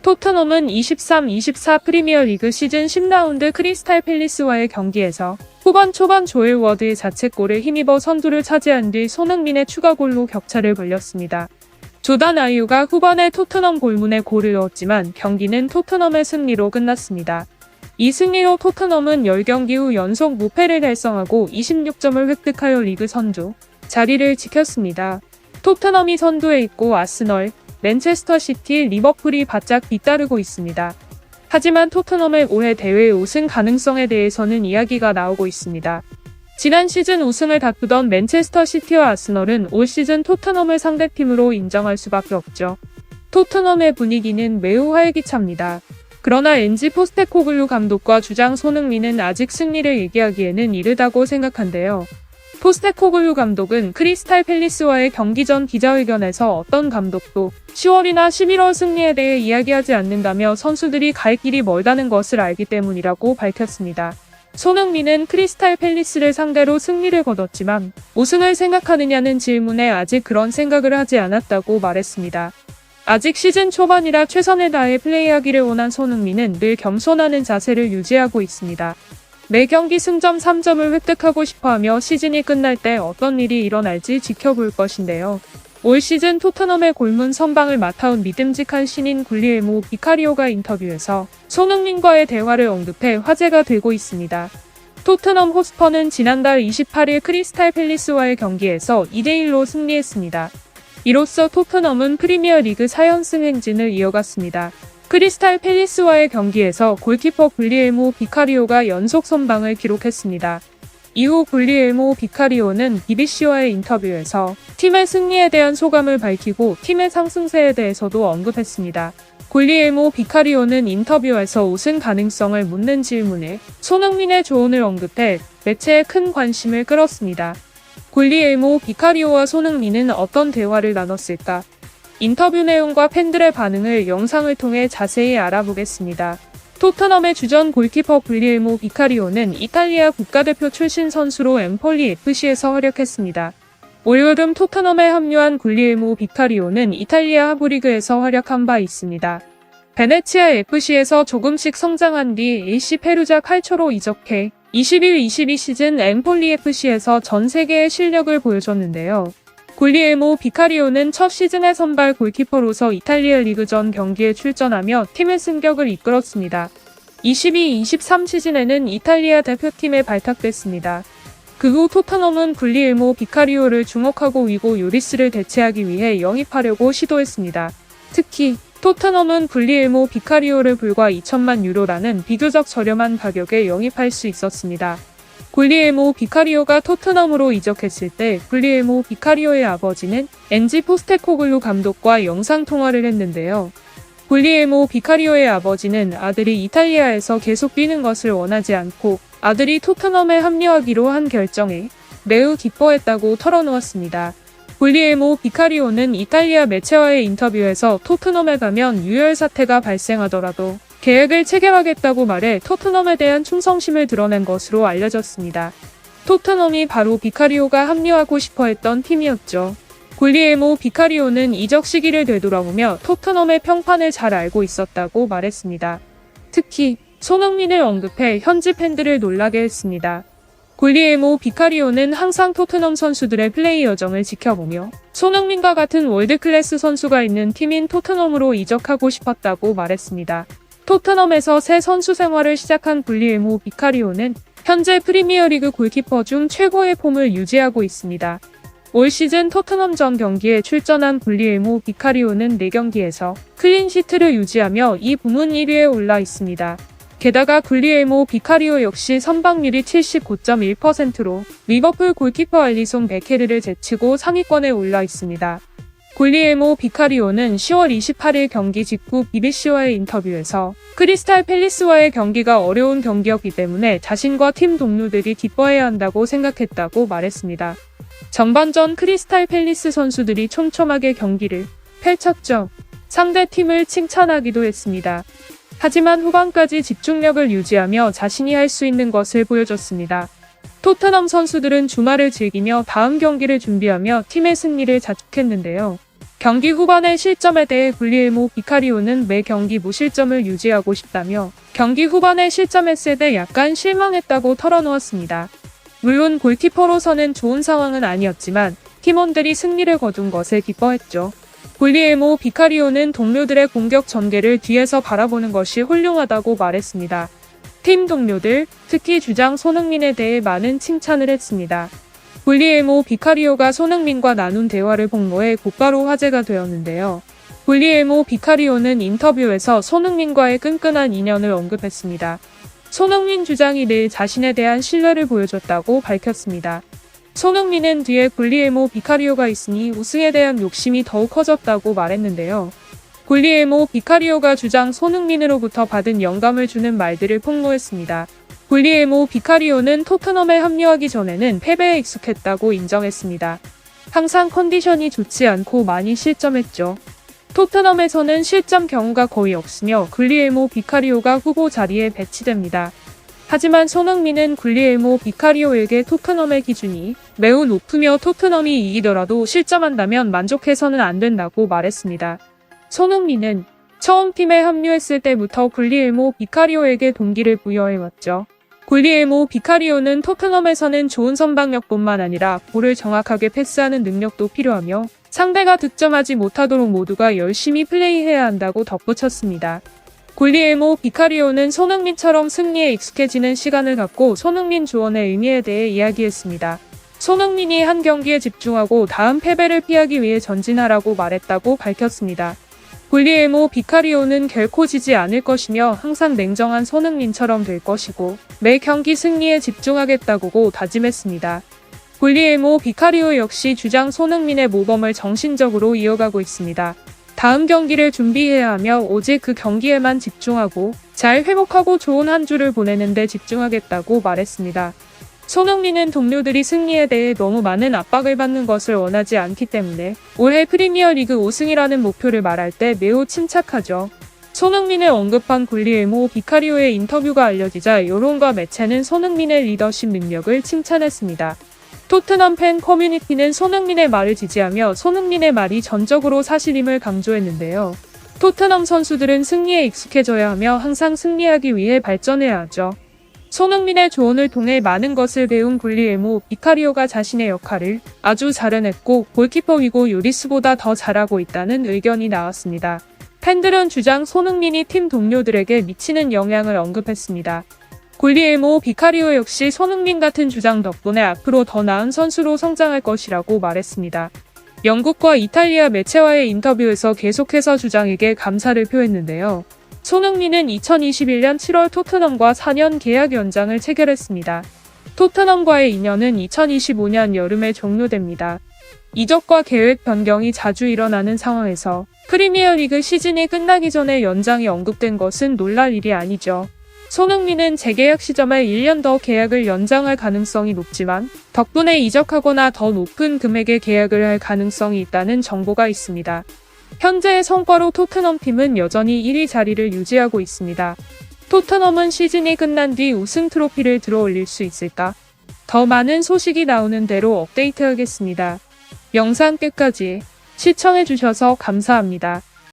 토트넘은 23-24 프리미어리그 시즌 10라운드 크리스탈 팰리스와의 경기에서 후반 초반 조엘 워드의 자책골에 힘입어 선두를 차지한 뒤 손흥민의 추가골로 격차를 벌렸습니다. 조단 아이유가 후반에 토트넘 골문에 골을 넣었지만 경기는 토트넘의 승리로 끝났습니다. 이 승리로 토트넘은 10경기 후 연속 무패를 달성하고 26점을 획득하여 리그 선두 자리를 지켰습니다. 토트넘이 선두에 있고 아스널, 맨체스터 시티, 리버풀이 바짝 뒤따르고 있습니다. 하지만 토트넘의 올해 대회 우승 가능성에 대해서는 이야기가 나오고 있습니다. 지난 시즌 우승을 다투던 맨체스터 시티와 아스널은 올 시즌 토트넘을 상대팀으로 인정할 수밖에 없죠. 토트넘의 분위기는 매우 활기찹니다. 그러나 엔지 포스테코글루 감독과 주장 손흥민은 아직 승리를 얘기하기에는 이르다고 생각한대요. 포스테코글루 감독은 크리스탈 팰리스와의 경기 전 기자회견에서 어떤 감독도 10월이나 11월 승리에 대해 이야기하지 않는다며 선수들이 갈 길이 멀다는 것을 알기 때문이라고 밝혔습니다. 손흥민은 크리스탈 팰리스를 상대로 승리를 거뒀지만 우승을 생각하느냐는 질문에 아직 그런 생각을 하지 않았다고 말했습니다. 아직 시즌 초반이라 최선을 다해 플레이하기를 원한 손흥민은 늘 겸손하는 자세를 유지하고 있습니다. 매 경기 승점 3점을 획득하고 싶어하며 시즌이 끝날 때 어떤 일이 일어날지 지켜볼 것인데요. 올 시즌 토트넘의 골문 선방을 맡아온 믿음직한 신인 굴리엘모 비카리오가 인터뷰에서 손흥민과의 대화를 언급해 화제가 되고 있습니다. 토트넘 호스퍼는 지난달 28일 크리스탈 팰리스와의 경기에서 2대1로 승리했습니다. 이로써 토트넘은 프리미어리그 4연승 행진을 이어갔습니다. 크리스탈 팰리스와의 경기에서 골키퍼 굴리엘모 비카리오가 연속 선방을 기록했습니다. 이후 굴리엘모 비카리오는 BBC와의 인터뷰에서 팀의 승리에 대한 소감을 밝히고 팀의 상승세에 대해서도 언급했습니다. 굴리엘모 비카리오는 인터뷰에서 우승 가능성을 묻는 질문에 손흥민의 조언을 언급해 매체에 큰 관심을 끌었습니다. 굴리엘모 비카리오와 손흥민은 어떤 대화를 나눴을까? 인터뷰 내용과 팬들의 반응을 영상을 통해 자세히 알아보겠습니다. 토트넘의 주전 골키퍼 굴리엘모 비카리오는 이탈리아 국가대표 출신 선수로 엠폴리 FC에서 활약했습니다. 올 여름 토트넘에 합류한 굴리엘모 비카리오는 이탈리아 하부리그에서 활약한 바 있습니다. 베네치아 FC에서 조금씩 성장한 뒤 AC 페루자 칼초로 이적해 21-22 시즌 엠폴리 FC에서 전 세계의 실력을 보여줬는데요. 굴리엘모 비카리오는 첫 시즌의 선발 골키퍼로서 이탈리아 리그전 경기에 출전하며 팀의 승격을 이끌었습니다. 22-23 시즌에는 이탈리아 대표팀에 발탁됐습니다. 그 후 토트넘은 굴리엘모 비카리오를 주목하고 위고 요리스를 대체하기 위해 영입하려고 시도했습니다. 특히 토트넘은 굴리엘모 비카리오를 불과 2천만 유로라는 비교적 저렴한 가격에 영입할 수 있었습니다. 굴리엘모 비카리오가 토트넘으로 이적했을 때 굴리엘모 비카리오의 아버지는 엔지 포스테코글루 감독과 영상통화를 했는데요. 굴리엘모 비카리오의 아버지는 아들이 이탈리아에서 계속 뛰는 것을 원하지 않고 아들이 토트넘에 합류하기로 한 결정에 매우 기뻐했다고 털어놓았습니다. 굴리엘모 비카리오는 이탈리아 매체와의 인터뷰에서 토트넘에 가면 유혈 사태가 발생하더라도 계획을 체결하겠다고 말해 토트넘에 대한 충성심을 드러낸 것으로 알려졌습니다. 토트넘이 바로 비카리오가 합류하고 싶어 했던 팀이었죠. 굴리엘모 비카리오는 이적 시기를 되돌아보며 토트넘의 평판을 잘 알고 있었다고 말했습니다. 특히 손흥민을 언급해 현지 팬들을 놀라게 했습니다. 굴리엘모 비카리오는 항상 토트넘 선수들의 플레이 여정을 지켜보며 손흥민과 같은 월드클래스 선수가 있는 팀인 토트넘으로 이적하고 싶었다고 말했습니다. 토트넘에서 새 선수 생활을 시작한 굴리엘모 비카리오는 현재 프리미어리그 골키퍼 중 최고의 폼을 유지하고 있습니다. 올 시즌 토트넘 전 경기에 출전한 굴리엘모 비카리오는 4경기에서 클린시트를 유지하며 이 부문 1위에 올라 있습니다. 게다가 굴리엘모 비카리오 역시 선방률이 79.1%로 리버풀 골키퍼 알리송 베케르를 제치고 상위권에 올라 있습니다. 굴리엘모 비카리오는 10월 28일 경기 직후 BBC와의 인터뷰에서 크리스탈 팰리스와의 경기가 어려운 경기였기 때문에 자신과 팀 동료들이 기뻐해야 한다고 생각했다고 말했습니다. 전반전 크리스탈 팰리스 선수들이 촘촘하게 경기를 펼쳤죠. 상대 팀을 칭찬하기도 했습니다. 하지만 후반까지 집중력을 유지하며 자신이 할 수 있는 것을 보여줬습니다. 토트넘 선수들은 주말을 즐기며 다음 경기를 준비하며 팀의 승리를 자축했는데요. 경기 후반의 실점에 대해 구glielmo 비카리오는 매 경기 무실점을 유지하고 싶다며 경기 후반에 실점했을 때 약간 실망했다고 털어놓았습니다. 물론 골키퍼로서는 좋은 상황은 아니었지만 팀원들이 승리를 거둔 것에 기뻐했죠. 구glielmo 비카리오는 동료들의 공격 전개를 뒤에서 바라보는 것이 훌륭하다고 말했습니다. 팀 동료들, 특히 주장 손흥민에 대해 많은 칭찬을 했습니다. 구glielmo 비카리오가 손흥민과 나눈 대화를 폭로해 곧바로 화제가 되었는데요. 구glielmo 비카리오는 인터뷰에서 손흥민과의 끈끈한 인연을 언급했습니다. 손흥민 주장이 늘 자신에 대한 신뢰를 보여줬다고 밝혔습니다. 손흥민은 뒤에 구glielmo 비카리오가 있으니 우승에 대한 욕심이 더욱 커졌다고 말했는데요. 구glielmo 비카리오가 주장 손흥민으로부터 받은 영감을 주는 말들을 폭로했습니다. 구glielmo 비카리오는 토트넘에 합류하기 전에는 패배에 익숙했다고 인정했습니다. 항상 컨디션이 좋지 않고 많이 실점했죠. 토트넘에서는 실점 경우가 거의 없으며 구glielmo 비카리오가 후보 자리에 배치됩니다. 하지만 손흥민은 구glielmo 비카리오에게 토트넘의 기준이 매우 높으며 토트넘이 이기더라도 실점한다면 만족해서는 안 된다고 말했습니다. 손흥민은 처음 팀에 합류했을 때부터 구glielmo 비카리오에게 동기를 부여해왔죠. 구glielmo 비카리오는 토트넘에서는 좋은 선방력뿐만 아니라 볼을 정확하게 패스하는 능력도 필요하며 상대가 득점하지 못하도록 모두가 열심히 플레이해야 한다고 덧붙였습니다. 구glielmo 비카리오는 손흥민처럼 승리에 익숙해지는 시간을 갖고 손흥민 조언의 의미에 대해 이야기했습니다. 손흥민이 한 경기에 집중하고 다음 패배를 피하기 위해 전진하라고 말했다고 밝혔습니다. 구glielmo 비카리오는 결코 지지 않을 것이며 항상 냉정한 손흥민처럼 될 것이고 매 경기 승리에 집중하겠다고 다짐했습니다. 구glielmo 비카리오 역시 주장 손흥민의 모범을 정신적으로 이어가고 있습니다. 다음 경기를 준비해야 하며 오직 그 경기에만 집중하고 잘 회복하고 좋은 한 주를 보내는 데 집중하겠다고 말했습니다. 손흥민은 동료들이 승리에 대해 너무 많은 압박을 받는 것을 원하지 않기 때문에 올해 프리미어리그 5승이라는 목표를 말할 때 매우 침착하죠. 손흥민을 언급한 구glielmo 비카리오의 인터뷰가 알려지자 여론과 매체는 손흥민의 리더십 능력을 칭찬했습니다. 토트넘 팬 커뮤니티는 손흥민의 말을 지지하며 손흥민의 말이 전적으로 사실임을 강조했는데요. 토트넘 선수들은 승리에 익숙해져야 하며 항상 승리하기 위해 발전해야 하죠. 손흥민의 조언을 통해 많은 것을 배운 구glielmo 비카리오가 자신의 역할을 아주 잘 해냈고 골키퍼 위고 요리스보다 더 잘하고 있다는 의견이 나왔습니다. 팬들은 주장 손흥민이 팀 동료들에게 미치는 영향을 언급했습니다. 구glielmo 비카리오 역시 손흥민 같은 주장 덕분에 앞으로 더 나은 선수로 성장할 것이라고 말했습니다. 영국과 이탈리아 매체와의 인터뷰에서 계속해서 주장에게 감사를 표했는데요. 손흥민은 2021년 7월 토트넘과 4년 계약 연장을 체결했습니다. 토트넘과의 인연은 2025년 여름에 종료됩니다. 이적과 계획 변경이 자주 일어나는 상황에서 프리미어리그 시즌이 끝나기 전에 연장이 언급된 것은 놀랄 일이 아니죠. 손흥민은 재계약 시점에 1년 더 계약을 연장할 가능성이 높지만 덕분에 이적하거나 더 높은 금액의 계약을 할 가능성이 있다는 정보가 있습니다. 현재의 성과로 토트넘 팀은 여전히 1위 자리를 유지하고 있습니다. 토트넘은 시즌이 끝난 뒤 우승 트로피를 들어올릴 수 있을까? 더 많은 소식이 나오는 대로 업데이트하겠습니다. 영상 끝까지 시청해주셔서 감사합니다.